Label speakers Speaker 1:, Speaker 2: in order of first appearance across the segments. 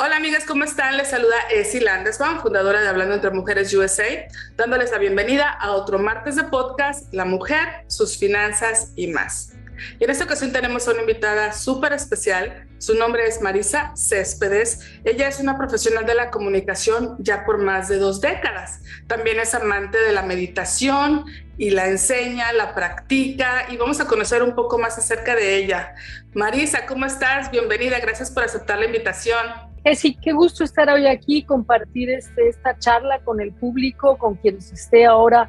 Speaker 1: Hola amigas, ¿cómo están? Les saluda Essie Landesbaum, fundadora de Hablando Entre Mujeres USA, dándoles la bienvenida a otro martes de podcast, La Mujer, Sus Finanzas y Más. Y en esta ocasión tenemos a una invitada súper especial. Su nombre es Marisa Céspedes. Ella es una profesional de la comunicación ya por más de 2 décadas. También es amante de la meditación y la enseña, la practica, y vamos a conocer un poco más acerca de ella. Marisa, ¿cómo estás? Bienvenida, gracias por aceptar la invitación.
Speaker 2: Sí, qué gusto estar hoy aquí, compartir esta charla con el público, con quienes esté ahora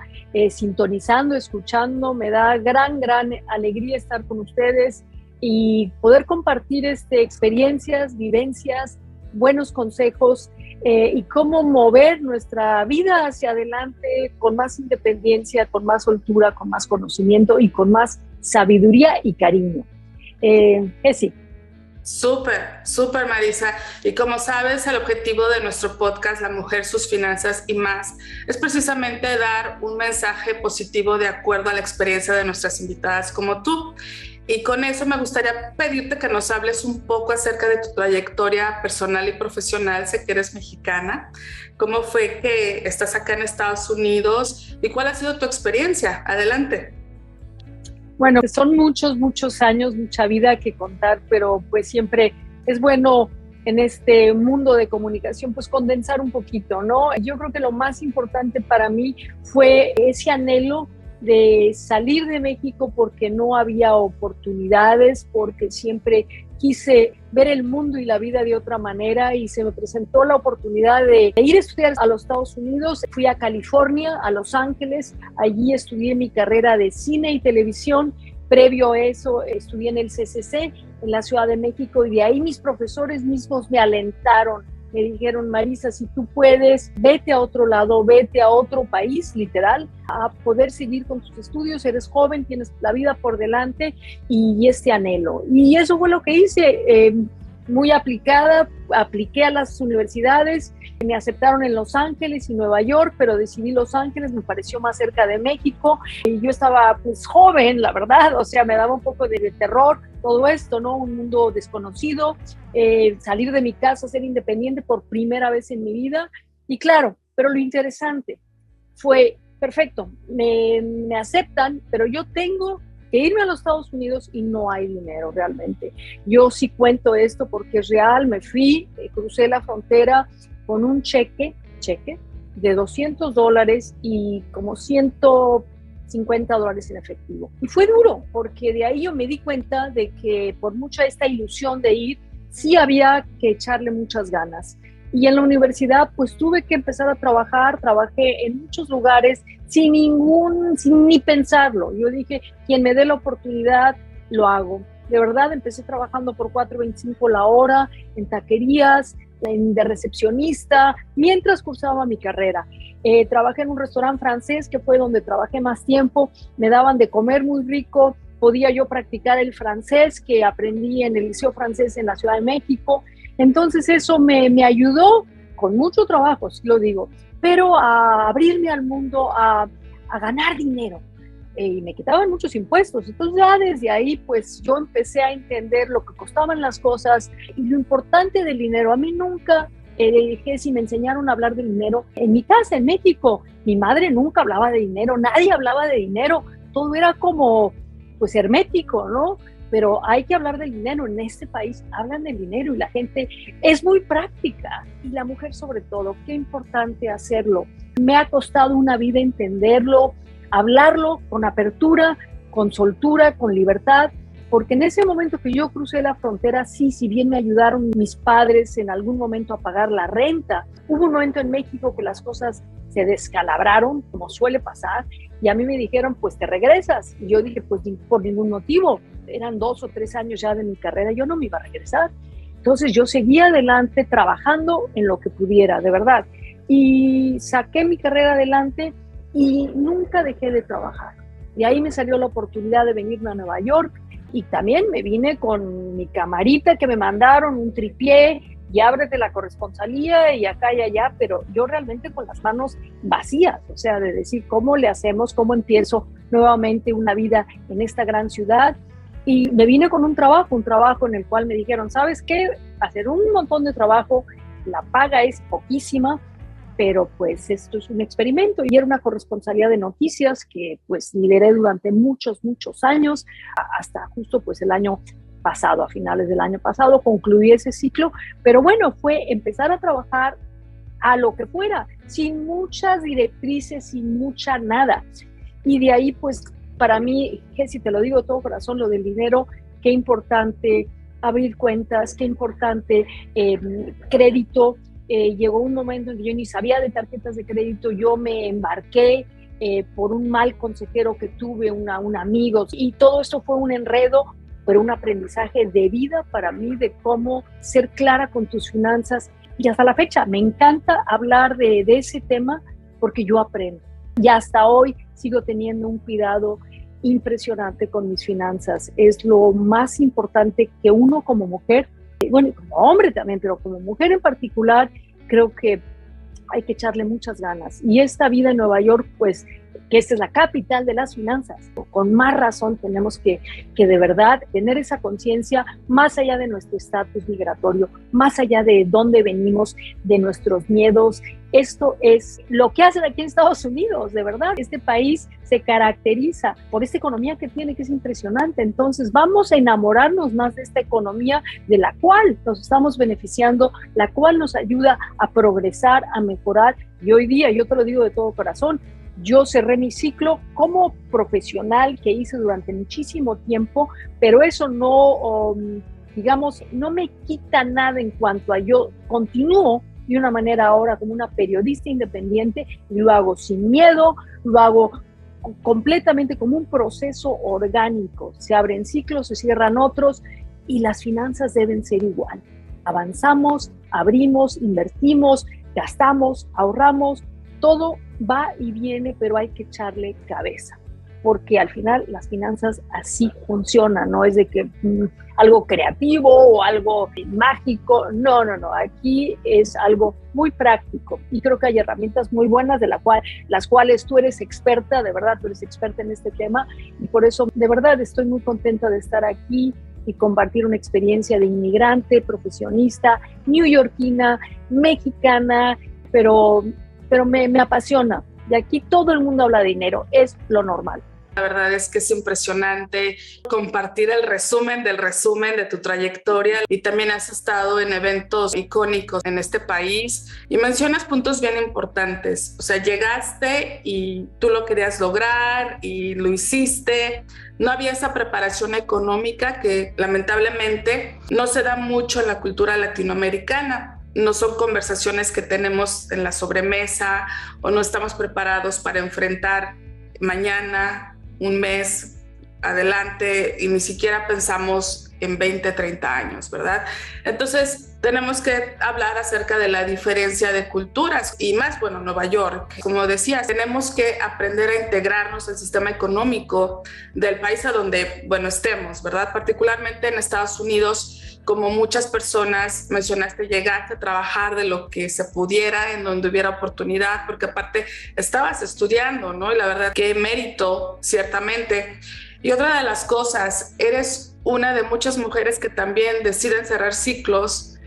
Speaker 2: sintonizando, escuchando. Me da gran alegría estar con ustedes y poder compartir experiencias, vivencias, buenos consejos y cómo mover nuestra vida hacia adelante con más independencia, con más soltura, con más conocimiento y con más sabiduría y cariño. Sí.
Speaker 1: Súper Marisa, y como sabes, el objetivo de nuestro podcast La Mujer, Sus Finanzas y Más es precisamente dar un mensaje positivo de acuerdo a la experiencia de nuestras invitadas como tú, y con eso me gustaría pedirte que nos hables un poco acerca de tu trayectoria personal y profesional. Sé que eres mexicana, ¿cómo fue que estás acá en Estados Unidos y cuál ha sido tu experiencia? Adelante.
Speaker 2: Bueno, son muchos años, mucha vida que contar, pero pues siempre es bueno en este mundo de comunicación pues condensar un poquito, ¿no? Yo creo que lo más importante para mí fue ese anhelo de salir de México porque no había oportunidades, porque siempre quise ver el mundo y la vida de otra manera y se me presentó la oportunidad de ir a estudiar a los Estados Unidos. Fui a California, a Los Ángeles, allí estudié mi carrera de cine y televisión. Previo a eso estudié en el CCC en la Ciudad de México y de ahí mis profesores mismos me alentaron. Me dijeron: Marisa, si tú puedes, vete a otro lado, vete a otro país, literal, a poder seguir con tus estudios. Eres joven, tienes la vida por delante y este anhelo. Y eso fue lo que hice, muy aplicada. Apliqué a las universidades, me aceptaron en Los Ángeles y Nueva York, pero decidí Los Ángeles, me pareció más cerca de México. Y yo estaba pues joven, la verdad, o sea, me daba un poco de terror todo esto, ¿no? Un mundo desconocido, salir de mi casa, ser independiente por primera vez en mi vida. Y claro, pero lo interesante fue, perfecto, me aceptan, pero yo tengo que irme a los Estados Unidos y no hay dinero realmente. Yo sí cuento esto porque es real. Me fui, crucé la frontera con un cheque de $200 y como $150 en efectivo. Y fue duro, porque de ahí yo me di cuenta de que por mucha esta ilusión de ir, sí había que echarle muchas ganas. Y en la universidad pues tuve que empezar a trabajar. Trabajé en muchos lugares sin ni pensarlo. Yo dije, quien me dé la oportunidad, lo hago. De verdad, empecé trabajando por $4.25 la hora en taquerías, de recepcionista, mientras cursaba mi carrera. Trabajé en un restaurante francés, que fue donde trabajé más tiempo. Me daban de comer muy rico. Podía yo practicar el francés que aprendí en el Liceo Francés en la Ciudad de México. Entonces eso me ayudó con mucho trabajo, sí lo digo, pero a abrirme al mundo, a ganar dinero. Y me quitaban muchos impuestos. Entonces ya desde ahí pues yo empecé a entender lo que costaban las cosas y lo importante del dinero. A mí nunca dejé, si me enseñaron a hablar de dinero en mi casa en México. Mi madre nunca hablaba de dinero, nadie hablaba de dinero, todo era como pues hermético, ¿no? Pero hay que hablar del dinero. En este país hablan del dinero y la gente es muy práctica. Y la mujer sobre todo, qué importante hacerlo. Me ha costado una vida entenderlo, hablarlo con apertura, con soltura, con libertad, porque en ese momento que yo crucé la frontera, sí, si bien me ayudaron mis padres en algún momento a pagar la renta, hubo un momento en México que las cosas se descalabraron, como suele pasar, y a mí me dijeron, pues te regresas. Y yo dije, pues por ningún motivo. Eran 2 o 3 años ya de mi carrera, yo no me iba a regresar. Entonces yo seguía adelante trabajando en lo que pudiera, de verdad. Y saqué mi carrera adelante y nunca dejé de trabajar. Y ahí me salió la oportunidad de venirme a Nueva York y también me vine con mi camarita que me mandaron, un tripié, y ábrete la corresponsalía y acá y allá, pero yo realmente con las manos vacías, o sea, de decir, ¿cómo le hacemos? ¿Cómo empiezo? nuevamente una vida en esta gran ciudad. Y me vine con un trabajo en el cual me dijeron, ¿sabes qué? Hacer un montón de trabajo, la paga es poquísima, pero pues esto es un experimento. Y era una corresponsalía de noticias que pues lideré durante muchos años, hasta justo pues el año pasado, a finales del año pasado, concluí ese ciclo. Pero bueno, fue empezar a trabajar a lo que fuera, sin muchas directrices, sin mucha nada. Y de ahí pues para mí, que si te lo digo de todo corazón, lo del dinero, qué importante abrir cuentas, qué importante crédito. Llegó un momento en que yo ni sabía de tarjetas de crédito, yo me embarqué por un mal consejero que tuve, un amigo, y todo esto fue un enredo, pero un aprendizaje de vida para mí de cómo ser clara con tus finanzas. Y hasta la fecha me encanta hablar de ese tema porque yo aprendo. Y hasta hoy sigo teniendo un cuidado impresionante con mis finanzas. Es lo más importante que uno como mujer, bueno, y como hombre también, pero como mujer en particular, creo que hay que echarle muchas ganas. Y esta vida en Nueva York, pues, que esta es la capital de las finanzas, con más razón tenemos que de verdad tener esa conciencia más allá de nuestro estatus migratorio, más allá de dónde venimos, de nuestros miedos. Esto es lo que hacen aquí en Estados Unidos, de verdad. Este país se caracteriza por esta economía que tiene, que es impresionante. Entonces vamos a enamorarnos más de esta economía de la cual nos estamos beneficiando, la cual nos ayuda a progresar, a mejorar. Y hoy día, yo te lo digo de todo corazón, yo cerré mi ciclo como profesional que hice durante muchísimo tiempo, pero eso no, digamos, no me quita nada en cuanto a yo continúo de una manera ahora como una periodista independiente y lo hago sin miedo, lo hago completamente como un proceso orgánico. Se abren ciclos, se cierran otros y las finanzas deben ser igual. Avanzamos, abrimos, invertimos, gastamos, ahorramos, todo va y viene, pero hay que echarle cabeza, porque al final las finanzas así funcionan, no es de que algo creativo o algo mágico, no, aquí es algo muy práctico y creo que hay herramientas muy buenas de las cuales tú eres experta, de verdad, tú eres experta en este tema y por eso de verdad estoy muy contenta de estar aquí y compartir una experiencia de inmigrante, profesionista, neoyorquina, mexicana, pero me apasiona. De aquí todo el mundo habla de dinero, es lo normal.
Speaker 1: La verdad es que es impresionante compartir el resumen de tu trayectoria y también has estado en eventos icónicos en este país y mencionas puntos bien importantes. O sea, llegaste y tú lo querías lograr y lo hiciste. No había esa preparación económica que lamentablemente no se da mucho en la cultura latinoamericana. No son conversaciones que tenemos en la sobremesa o no estamos preparados para enfrentar mañana, un mes adelante y ni siquiera pensamos en 20, 30 años, ¿verdad? Entonces tenemos que hablar acerca de la diferencia de culturas y más, bueno, Nueva York. Como decías, tenemos que aprender a integrarnos al sistema económico del país a donde, bueno, estemos, ¿verdad? Particularmente en Estados Unidos, como muchas personas mencionaste, llegaste a trabajar de lo que se pudiera, en donde hubiera oportunidad, porque aparte estabas estudiando, ¿no? Y la verdad, qué mérito, ciertamente. Y otra de las cosas, eres una de muchas mujeres que también deciden cerrar ciclos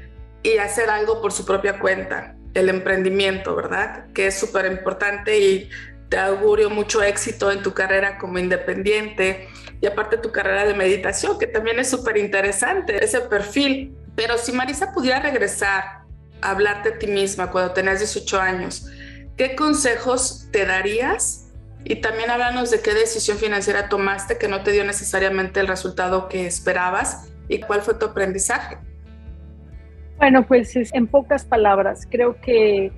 Speaker 1: y hacer algo por su propia cuenta, el emprendimiento, ¿verdad? Que es súper importante y te augurio mucho éxito en tu carrera como independiente y aparte tu carrera de meditación, que también es súper interesante, ese perfil. Pero si Marisa pudiera regresar a hablarte a ti misma cuando tenías 18 años, ¿qué consejos te darías? Y también háblanos de qué decisión financiera tomaste que no te dio necesariamente el resultado que esperabas y cuál fue tu aprendizaje.
Speaker 2: Bueno, pues en pocas palabras, creo que,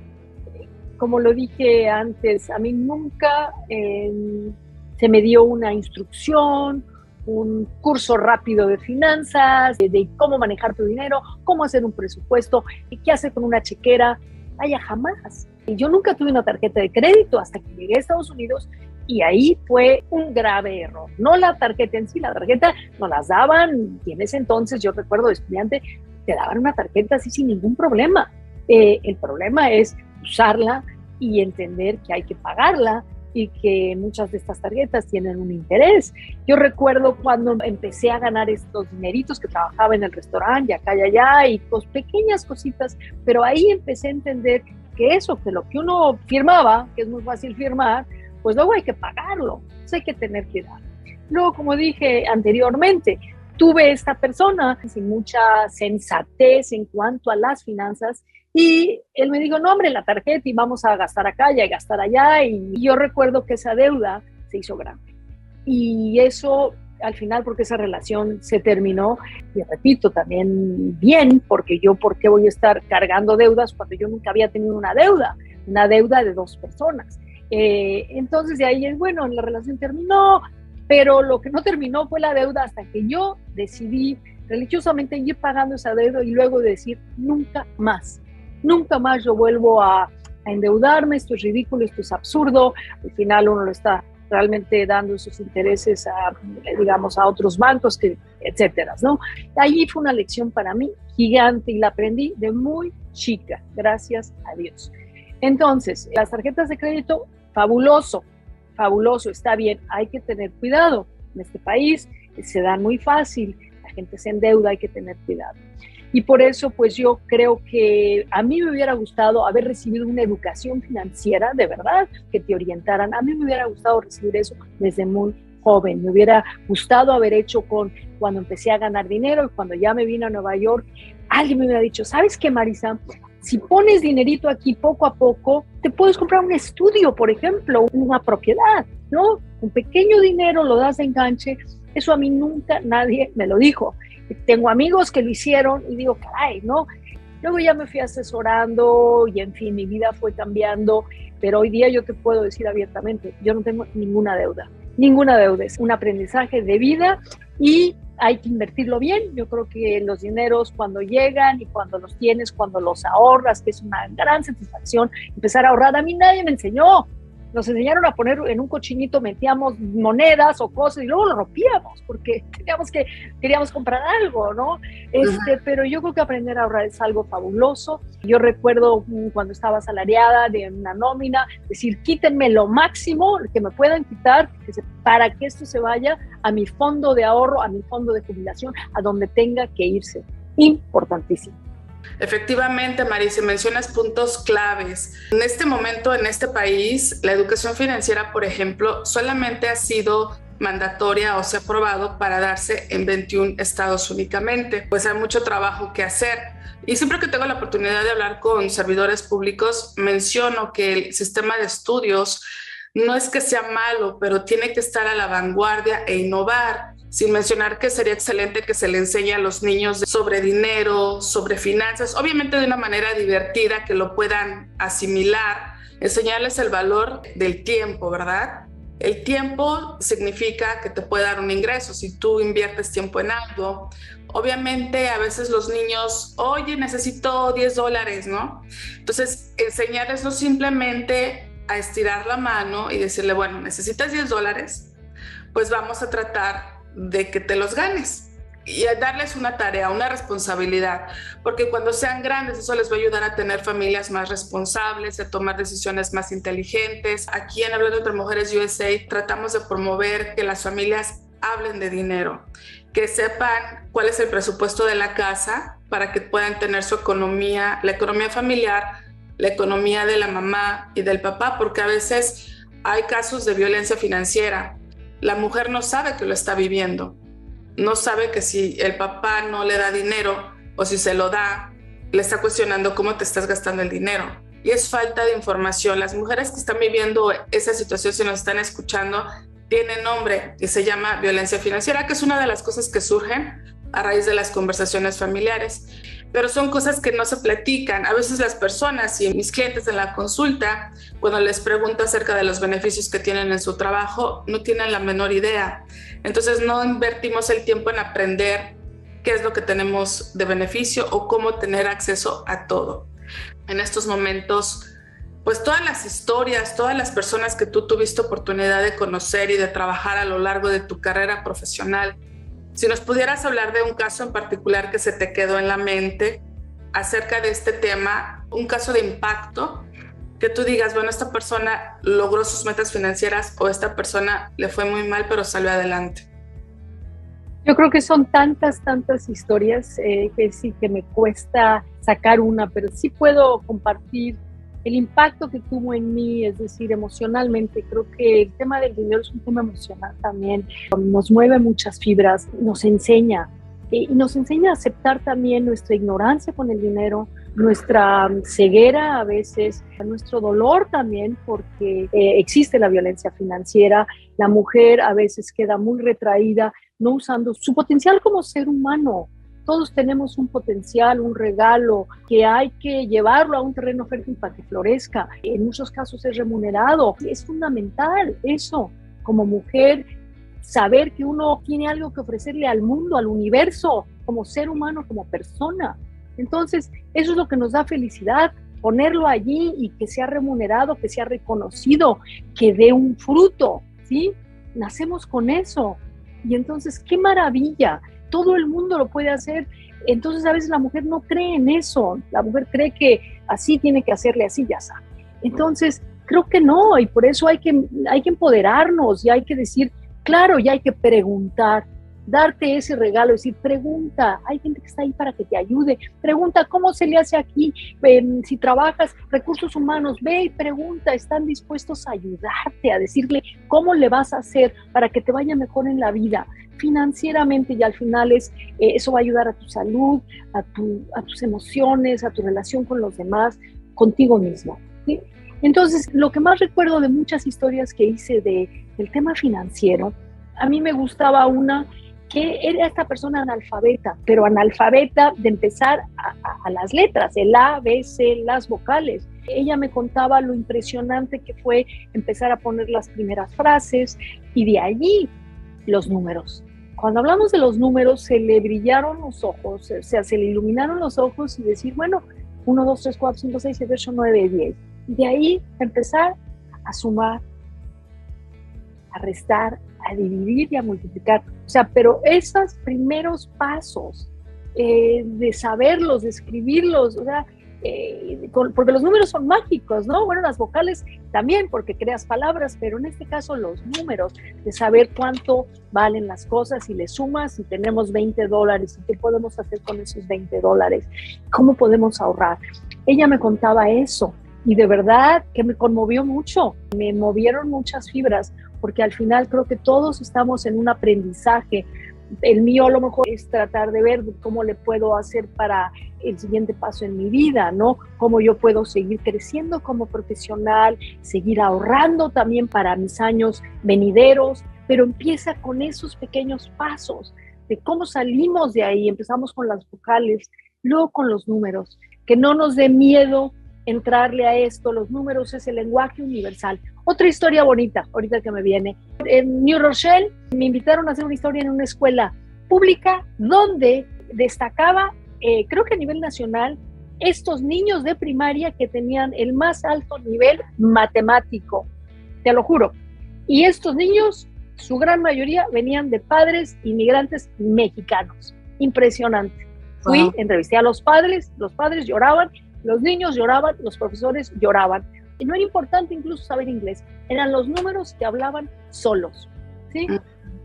Speaker 2: como lo dije antes, a mí nunca se me dio una instrucción, un curso rápido de finanzas, de cómo manejar tu dinero, cómo hacer un presupuesto, qué hacer con una chequera. Vaya, jamás. Yo nunca tuve una tarjeta de crédito hasta que llegué a Estados Unidos y ahí fue un grave error. No la tarjeta en sí, la tarjeta nos las daban y en ese entonces, yo recuerdo de estudiante, te daban una tarjeta así sin ningún problema. El problema es usarla y entender que hay que pagarla y que muchas de estas tarjetas tienen un interés. Yo recuerdo cuando empecé a ganar estos dineritos, que trabajaba en el restaurante, y acá y allá, y pequeñas cositas, pero ahí empecé a entender que eso, que lo que uno firmaba, que es muy fácil firmar, pues luego hay que pagarlo, pues hay que tener cuidado. Luego, como dije anteriormente, tuve esta persona sin mucha sensatez en cuanto a las finanzas y él me dijo, no hombre, la tarjeta y vamos a gastar acá y a gastar allá, y yo recuerdo que esa deuda se hizo grande y eso al final, porque esa relación se terminó, y repito, también bien, porque yo, ¿por qué voy a estar cargando deudas cuando yo nunca había tenido una deuda de 2 personas? Entonces de ahí es bueno, la relación terminó, pero lo que no terminó fue la deuda hasta que yo decidí religiosamente ir pagando esa deuda y luego decir, nunca más yo vuelvo a endeudarme, esto es ridículo, esto es absurdo, al final uno lo está realmente dando sus intereses a otros bancos, etcétera, ¿no? Ahí fue una lección para mí gigante y la aprendí de muy chica, gracias a Dios. Entonces, las tarjetas de crédito, fabuloso, está bien, hay que tener cuidado. En este país se dan muy fácil, la gente se endeuda, hay que tener cuidado. Y por eso, pues yo creo que a mí me hubiera gustado haber recibido una educación financiera, de verdad, que te orientaran. A mí me hubiera gustado recibir eso desde muy joven. Me hubiera gustado haber hecho cuando empecé a ganar dinero y cuando ya me vine a Nueva York, alguien me hubiera dicho, ¿sabes qué, Marisa? Si pones dinerito aquí poco a poco, te puedes comprar un estudio, por ejemplo, una propiedad, ¿no? Un pequeño dinero lo das de enganche. Eso a mí nunca nadie me lo dijo. Tengo amigos que lo hicieron y digo, caray, ¿no? Luego ya me fui asesorando y en fin, mi vida fue cambiando, pero hoy día yo te puedo decir abiertamente, yo no tengo ninguna deuda, es un aprendizaje de vida y hay que invertirlo bien. Yo creo que los dineros cuando llegan y cuando los tienes, cuando los ahorras, que es una gran satisfacción empezar a ahorrar. A mí nadie me enseñó. Nos enseñaron a poner en un cochinito, metíamos monedas o cosas y luego lo rompíamos porque queríamos comprar algo, ¿no? Pero yo creo que aprender a ahorrar es algo fabuloso. Yo recuerdo cuando estaba asalariada de una nómina, decir, quítenme lo máximo que me puedan quitar para que esto se vaya a mi fondo de ahorro, a mi fondo de jubilación, a donde tenga que irse. Importantísimo.
Speaker 1: Efectivamente, Marisa, mencionas puntos claves. En este momento, en este país, la educación financiera, por ejemplo, solamente ha sido mandatoria o se ha aprobado para darse en 21 estados únicamente. Pues hay mucho trabajo que hacer. Y siempre que tengo la oportunidad de hablar con servidores públicos, menciono que el sistema de estudios no es que sea malo, pero tiene que estar a la vanguardia e innovar. Sin mencionar que sería excelente que se le enseñe a los niños sobre dinero, sobre finanzas, obviamente de una manera divertida, que lo puedan asimilar, enseñarles el valor del tiempo, ¿verdad? El tiempo significa que te puede dar un ingreso si tú inviertes tiempo en algo. Obviamente a veces los niños, oye, necesito $10, ¿no? Entonces enseñarles no simplemente a estirar la mano y decirle, bueno, necesitas $10, pues vamos a tratar de que te los ganes y a darles una tarea, una responsabilidad, porque cuando sean grandes eso les va a ayudar a tener familias más responsables, a tomar decisiones más inteligentes. Aquí en Hablando entre Mujeres USA tratamos de promover que las familias hablen de dinero, que sepan cuál es el presupuesto de la casa para que puedan tener su economía, la economía familiar, la economía de la mamá y del papá, porque a veces hay casos de violencia financiera. La mujer no sabe que lo está viviendo, no sabe que si el papá no le da dinero o si se lo da, le está cuestionando cómo te estás gastando el dinero. Y es falta de información. Las mujeres que están viviendo esa situación, si nos están escuchando, tiene nombre y se llama violencia financiera, que es una de las cosas que surgen a raíz de las conversaciones familiares. Pero son cosas que no se platican. A veces las personas y mis clientes en la consulta, cuando les pregunto acerca de los beneficios que tienen en su trabajo, no tienen la menor idea. Entonces no invertimos el tiempo en aprender qué es lo que tenemos de beneficio o cómo tener acceso a todo. En estos momentos, pues todas las historias, todas las personas que tú tuviste oportunidad de conocer y de trabajar a lo largo de tu carrera profesional, si nos pudieras hablar de un caso en particular que se te quedó en la mente acerca de este tema, un caso de impacto que tú digas, bueno, esta persona logró sus metas financieras o esta persona le fue muy mal, pero salió adelante?
Speaker 2: Yo creo que son tantas historias que sí que me cuesta sacar una, pero sí puedo compartir el impacto que tuvo en mí, es decir, emocionalmente. Creo que el tema del dinero es un tema emocional también. Nos mueve muchas fibras, nos enseña y nos enseña a aceptar también nuestra ignorancia con el dinero, nuestra ceguera a veces, nuestro dolor también, porque existe la violencia financiera. La mujer a veces queda muy retraída, no usando su potencial como ser humano. Todos tenemos un potencial, un regalo que hay que llevarlo a un terreno fértil para que florezca. En muchos casos es remunerado. Es fundamental eso, como mujer, saber que uno tiene algo que ofrecerle al mundo, al universo, como ser humano, como persona. Entonces, eso es lo que nos da felicidad, ponerlo allí y que sea remunerado, que sea reconocido, que dé un fruto, ¿sí? Nacemos con eso. Y entonces, ¡qué maravilla! Todo el mundo lo puede hacer. Entonces a veces la mujer no cree en eso, la mujer cree que así tiene que hacerle, así ya sabe. Entonces creo que no, y por eso hay que empoderarnos y hay que decir, claro, y hay que preguntar, darte ese regalo, decir, pregunta, hay gente que está ahí para que te ayude, pregunta cómo se le hace aquí, si trabajas recursos humanos, ve y pregunta, están dispuestos a ayudarte, a decirle cómo le vas a hacer para que te vaya mejor en la vida, financieramente, y al final eso va a ayudar a tu salud, a tus emociones, a tu relación con los demás, contigo mismo, ¿sí? Entonces, lo que más recuerdo de muchas historias que hice del tema financiero, a mí me gustaba una que era esta persona analfabeta, pero analfabeta de empezar a las letras, el A, B, C, las vocales. Ella me contaba lo impresionante que fue empezar a poner las primeras frases y de allí los números. Cuando hablamos de los números, se le brillaron los ojos, o sea, se le iluminaron los ojos y decir, bueno, 1, 2, 3, 4, 5, 6, 7, 8, 9, 10. De ahí empezar a sumar, a restar, a dividir y a multiplicar. O sea, pero esos primeros pasos de saberlos, de escribirlos, o sea, porque los números son mágicos, ¿no? Bueno, las vocales también, porque creas palabras, pero en este caso los números, de saber cuánto valen las cosas, y le sumas, y tenemos $20, y qué podemos hacer con esos $20, cómo podemos ahorrar. Ella me contaba eso, y de verdad que me conmovió mucho, me movieron muchas fibras, porque al final creo que todos estamos en un aprendizaje. El mío a lo mejor es tratar de ver cómo le puedo hacer para el siguiente paso en mi vida, ¿no? Cómo yo puedo seguir creciendo como profesional, seguir ahorrando también para mis años venideros, pero empieza con esos pequeños pasos de cómo salimos de ahí. Empezamos con las vocales, luego con los números, que no nos dé miedo entrarle a esto. Los números es el lenguaje universal. Otra historia bonita, ahorita que me viene. En New Rochelle me invitaron a hacer una historia en una escuela pública donde destacaba, creo que a nivel nacional, estos niños de primaria que tenían el más alto nivel matemático, te lo juro. Y estos niños, su gran mayoría, venían de padres inmigrantes mexicanos. Impresionante. Fui, entrevisté a los padres lloraban, los niños lloraban, los profesores lloraban. Y no era importante incluso saber inglés, eran los números que hablaban solos, ¿sí?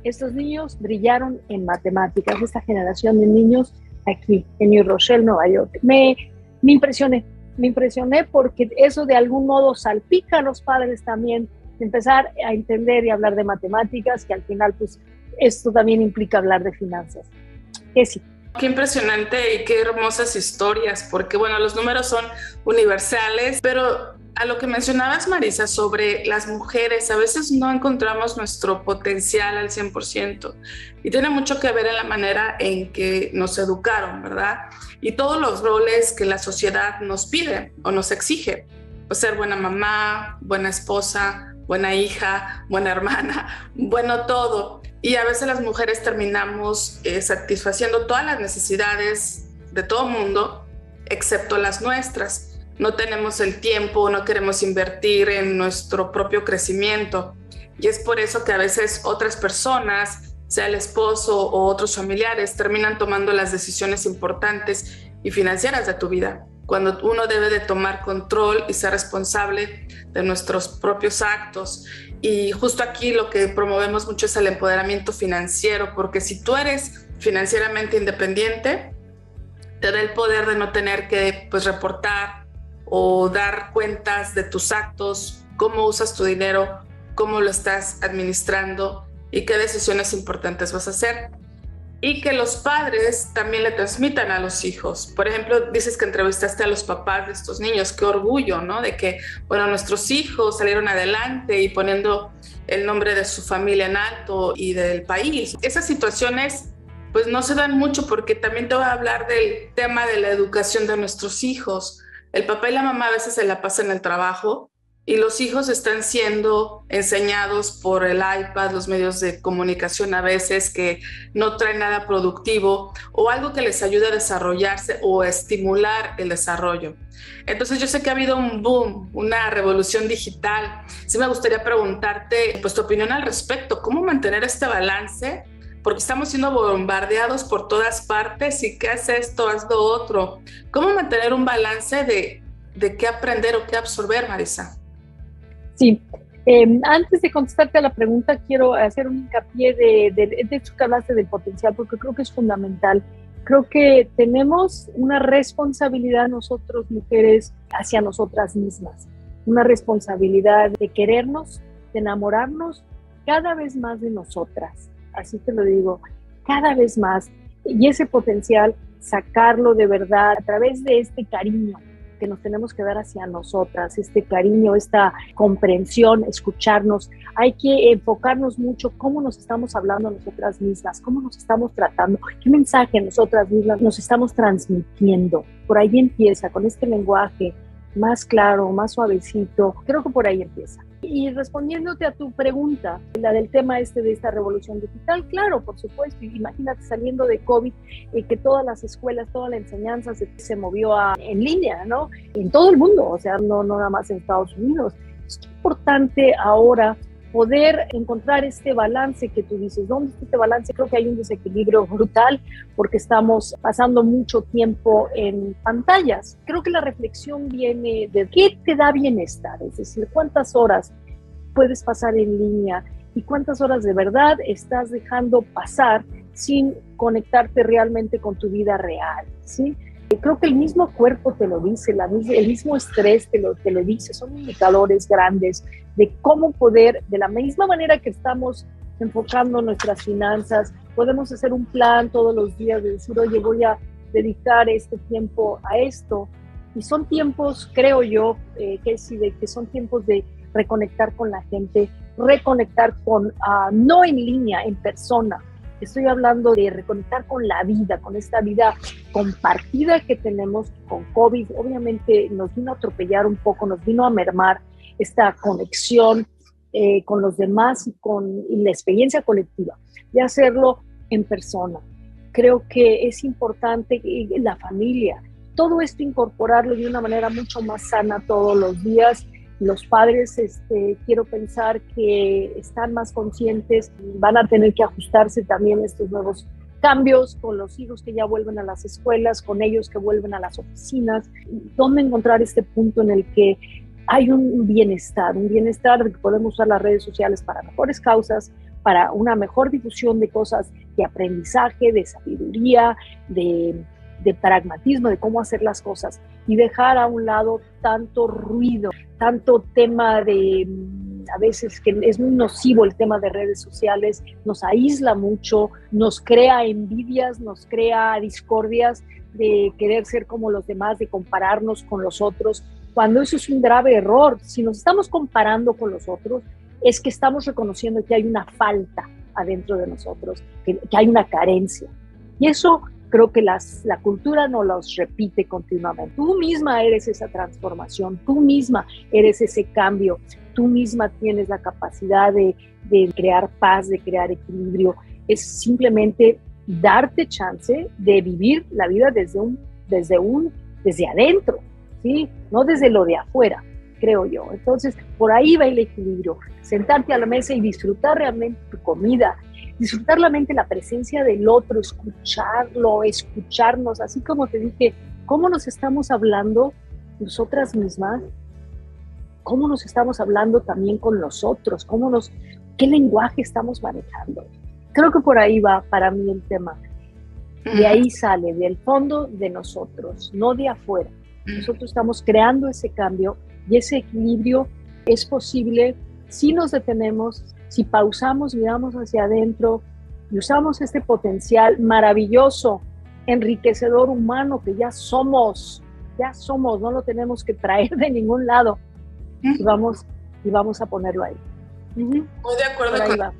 Speaker 2: Estos niños brillaron en matemáticas, esta generación de niños aquí en New Rochelle, Nueva York. Me impresioné porque eso de algún modo salpica a los padres también, de empezar a entender y hablar de matemáticas, que al final pues esto también implica hablar de finanzas. Sí.
Speaker 1: Qué impresionante y qué hermosas historias, porque bueno, los números son universales, pero a lo que mencionabas, Marisa, sobre las mujeres, a veces no encontramos nuestro potencial al 100%, y tiene mucho que ver en la manera en que nos educaron, ¿verdad? Y todos los roles que la sociedad nos pide o nos exige, pues ser buena mamá, buena esposa, buena hija, buena hermana, bueno todo. Y a veces las mujeres terminamos satisfaciendo todas las necesidades de todo mundo, excepto las nuestras. No tenemos el tiempo, no queremos invertir en nuestro propio crecimiento. Y es por eso que a veces otras personas, sea el esposo o otros familiares, terminan tomando las decisiones importantes y financieras de tu vida, cuando uno debe de tomar control y ser responsable de nuestros propios actos. Y justo aquí lo que promovemos mucho es el empoderamiento financiero, porque si tú eres financieramente independiente, te da el poder de no tener que reportar o dar cuentas de tus actos, cómo usas tu dinero, cómo lo estás administrando y qué decisiones importantes vas a hacer. Y que los padres también le transmitan a los hijos. Por ejemplo, dices que entrevistaste a los papás de estos niños. Qué orgullo, ¿no? De que, bueno, nuestros hijos salieron adelante y poniendo el nombre de su familia en alto y del país. Esas situaciones, pues no se dan mucho, porque también te voy a hablar del tema de la educación de nuestros hijos. El papá y la mamá a veces se la pasan en el trabajo y los hijos están siendo enseñados por el iPad, los medios de comunicación a veces que no traen nada productivo o algo que les ayude a desarrollarse o a estimular el desarrollo. Entonces yo sé que ha habido un boom, una revolución digital. Sí me gustaría preguntarte pues tu opinión al respecto. ¿Cómo mantener este balance? Porque estamos siendo bombardeados por todas partes y qué haces esto, haz lo otro. ¿Cómo mantener un balance de qué aprender o qué absorber, Marisa?
Speaker 2: Sí, antes de contestarte a la pregunta, quiero hacer un hincapié de hecho que hablaste del potencial, porque creo que es fundamental. Creo que tenemos una responsabilidad nosotros, mujeres, hacia nosotras mismas. Una responsabilidad de querernos, de enamorarnos cada vez más de nosotras. Así te lo digo, cada vez más. Y ese potencial, sacarlo de verdad a través de este cariño que nos tenemos que dar hacia nosotras, este cariño, esta comprensión, escucharnos. Hay que enfocarnos mucho cómo nos estamos hablando a nosotras mismas, cómo nos estamos tratando, qué mensaje nosotras mismas nos estamos transmitiendo. Por ahí empieza, con este lenguaje más claro, más suavecito. Creo que por ahí empieza. Y respondiéndote a tu pregunta, la del tema de esta revolución digital, claro, por supuesto. Imagínate saliendo de COVID, que todas las escuelas, toda la enseñanza se movió en línea, ¿no? En todo el mundo, o sea, no nada más en Estados Unidos. Es importante ahora poder encontrar este balance que tú dices. ¿Dónde está este balance? Creo que hay un desequilibrio brutal porque estamos pasando mucho tiempo en pantallas. Creo que la reflexión viene de qué te da bienestar, es decir, cuántas horas puedes pasar en línea y cuántas horas de verdad estás dejando pasar sin conectarte realmente con tu vida real, ¿sí? Creo que el mismo cuerpo te lo dice, el mismo estrés te lo dice, son indicadores grandes de cómo poder, de la misma manera que estamos enfocando nuestras finanzas, podemos hacer un plan todos los días de decir, oye, voy a dedicar este tiempo a esto. Y son tiempos, creo yo, que son tiempos de reconectar con la gente, reconectar con, no en línea, en persona. Estoy hablando de reconectar con la vida, con esta vida compartida que tenemos con COVID. Obviamente nos vino a atropellar un poco, nos vino a mermar esta conexión con los demás y la experiencia colectiva, de hacerlo en persona. Creo que es importante la familia, todo esto incorporarlo de una manera mucho más sana todos los días. Los padres, quiero pensar que están más conscientes, van a tener que ajustarse también a estos nuevos cambios con los hijos que ya vuelven a las escuelas, con ellos que vuelven a las oficinas. ¿Dónde encontrar este punto en el que hay un bienestar de que podemos usar las redes sociales para mejores causas, para una mejor difusión de cosas de aprendizaje, de sabiduría, de pragmatismo, de cómo hacer las cosas, y dejar a un lado tanto ruido, tanto tema a veces que es muy nocivo el tema de redes sociales, nos aísla mucho, nos crea envidias, nos crea discordias de querer ser como los demás, de compararnos con los otros, cuando eso es un grave error. Si nos estamos comparando con los otros, es que estamos reconociendo que hay una falta adentro de nosotros, que hay una carencia. Y eso creo que la cultura nos los repite continuamente. Tú misma eres esa transformación, tú misma eres ese cambio, tú misma tienes la capacidad de crear paz, de crear equilibrio. Es simplemente darte chance de vivir la vida desde adentro, ¿sí? No desde lo de afuera, creo yo. Entonces, por ahí va el equilibrio. Sentarte a la mesa y disfrutar realmente tu comida, disfrutar la presencia del otro, escucharlo, escucharnos, así como te dije ¿Cómo nos estamos hablando nosotras mismas? ¿Cómo nos estamos hablando también con los otros? ¿Qué lenguaje estamos manejando? Creo que por ahí va para mí el tema. De ahí sale, del fondo de nosotros, no de afuera. Nosotros estamos creando ese cambio y ese equilibrio es posible si nos detenemos, si pausamos, miramos hacia adentro y usamos este potencial maravilloso, enriquecedor humano que ya somos, no lo tenemos que traer de ningún lado y vamos a ponerlo ahí.
Speaker 1: Muy de acuerdo contigo.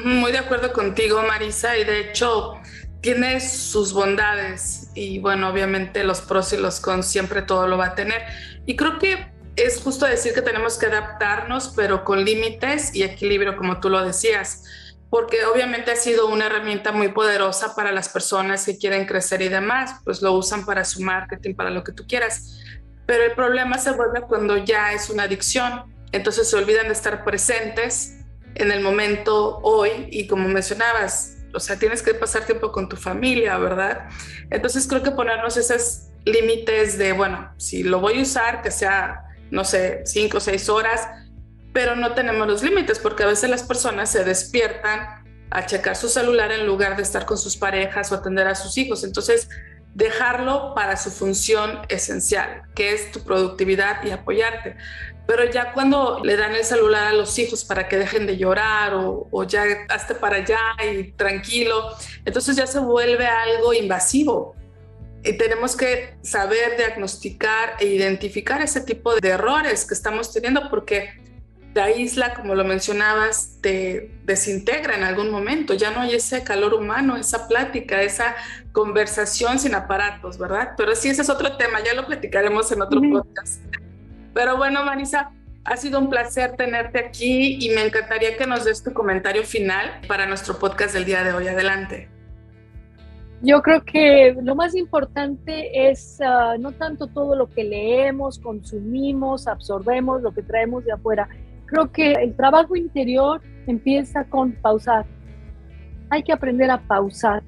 Speaker 1: Muy de acuerdo contigo, Marisa, y de hecho tiene sus bondades y bueno, obviamente los pros y los cons siempre todo lo va a tener. Y creo que es justo decir que tenemos que adaptarnos, pero con límites y equilibrio, como tú lo decías, porque obviamente ha sido una herramienta muy poderosa para las personas que quieren crecer y demás, pues lo usan para su marketing, para lo que tú quieras. Pero el problema se vuelve cuando ya es una adicción, entonces se olvidan de estar presentes en el momento hoy y como mencionabas, o sea, tienes que pasar tiempo con tu familia, ¿verdad? Entonces creo que ponernos esos límites de, bueno, si lo voy a usar, que sea, no sé, 5 o 6 horas, pero no tenemos los límites porque a veces las personas se despiertan a checar su celular en lugar de estar con sus parejas o atender a sus hijos. Entonces, dejarlo para su función esencial, que es tu productividad y apoyarte. Pero ya cuando le dan el celular a los hijos para que dejen de llorar o ya hazte para allá y tranquilo, entonces ya se vuelve algo invasivo. Y tenemos que saber diagnosticar e identificar ese tipo de errores que estamos teniendo porque te aísla, como lo mencionabas, te desintegra en algún momento. Ya no hay ese calor humano, esa plática, esa conversación sin aparatos, ¿verdad? Pero sí, ese es otro tema, ya lo platicaremos en otro podcast. Pero bueno, Marisa, ha sido un placer tenerte aquí y me encantaría que nos des tu comentario final para nuestro podcast del día de hoy. Adelante.
Speaker 2: Yo creo que lo más importante es no tanto todo lo que leemos, consumimos, absorbemos, lo que traemos de afuera. Creo que el trabajo interior empieza con pausar. Hay que aprender a pausar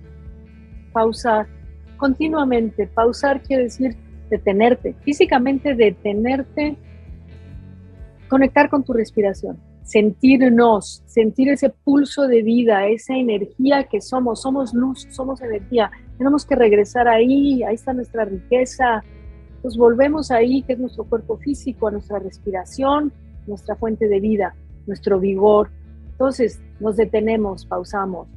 Speaker 2: continuamente. Pausar quiere decir detenerte, físicamente detenerte, conectar con tu respiración, sentir ese pulso de vida, esa energía que somos luz, somos energía, tenemos que regresar ahí está nuestra riqueza, pues volvemos ahí, que es nuestro cuerpo físico, a nuestra respiración, nuestra fuente de vida, nuestro vigor. Entonces nos detenemos, pausamos,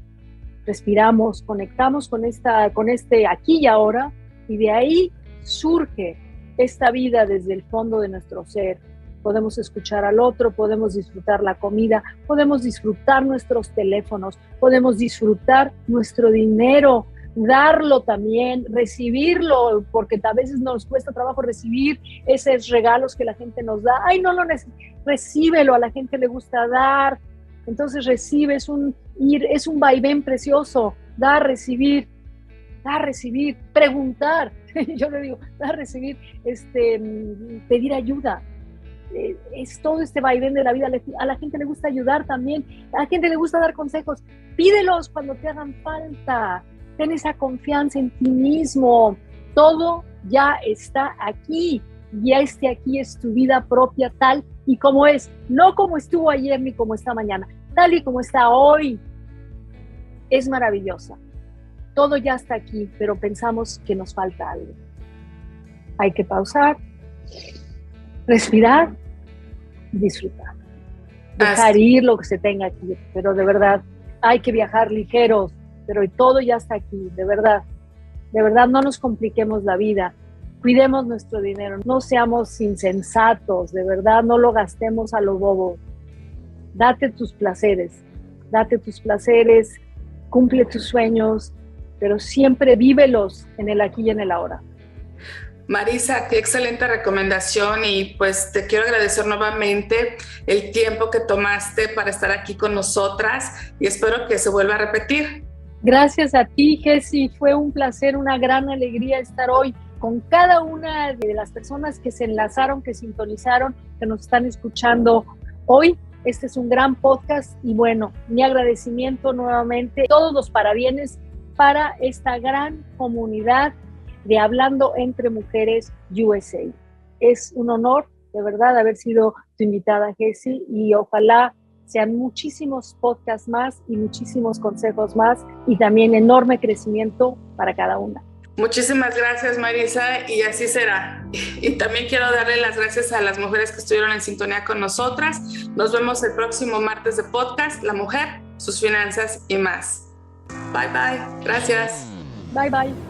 Speaker 2: respiramos, conectamos con este aquí y ahora, y de ahí surge esta vida desde el fondo de nuestro ser. Podemos escuchar al otro, podemos disfrutar la comida, podemos disfrutar nuestros teléfonos, podemos disfrutar nuestro dinero, darlo también, recibirlo, porque a veces nos cuesta trabajo recibir esos regalos que la gente nos da. Ay, no lo necesito, recíbelo, a la gente le gusta dar. Entonces recibe, es un vaivén precioso, dar, recibir, preguntar, yo le digo, dar, recibir, pedir ayuda. Es todo este vaivén de la vida. A la gente le gusta ayudar también, a la gente le gusta dar consejos. Pídelos cuando te hagan falta. Ten esa confianza en ti mismo. Todo ya está aquí. Ya aquí es tu vida propia tal y como es. No como estuvo ayer ni como está mañana. Tal y como está hoy. Es maravillosa. Todo ya está aquí, pero pensamos que nos falta algo. Hay que pausar, respirar y disfrutar. Dejar ir lo que se tenga que ir, pero de verdad hay que viajar ligeros, pero todo ya está aquí, de verdad no nos compliquemos la vida, cuidemos nuestro dinero, no seamos insensatos, de verdad no lo gastemos a lo bobo. Date tus placeres, cumple tus sueños, pero siempre vívelos en el aquí y en el ahora.
Speaker 1: Marisa, qué excelente recomendación y pues te quiero agradecer nuevamente el tiempo que tomaste para estar aquí con nosotras y espero que se vuelva a repetir.
Speaker 2: Gracias a ti, Jessy, fue un placer, una gran alegría estar hoy con cada una de las personas que se enlazaron, que sintonizaron, que nos están escuchando hoy. Este es un gran podcast y bueno, mi agradecimiento nuevamente, todos los parabienes para esta gran comunidad de Hablando entre Mujeres USA. Es un honor, de verdad, haber sido tu invitada, Jessy, y ojalá sean muchísimos podcasts más y muchísimos consejos más y también enorme crecimiento para cada una.
Speaker 1: Muchísimas gracias, Marisa, y así será. Y también quiero darle las gracias a las mujeres que estuvieron en sintonía con nosotras. Nos vemos el próximo martes de podcast, La Mujer, sus finanzas y más. Bye, bye. Gracias.
Speaker 2: Bye, bye.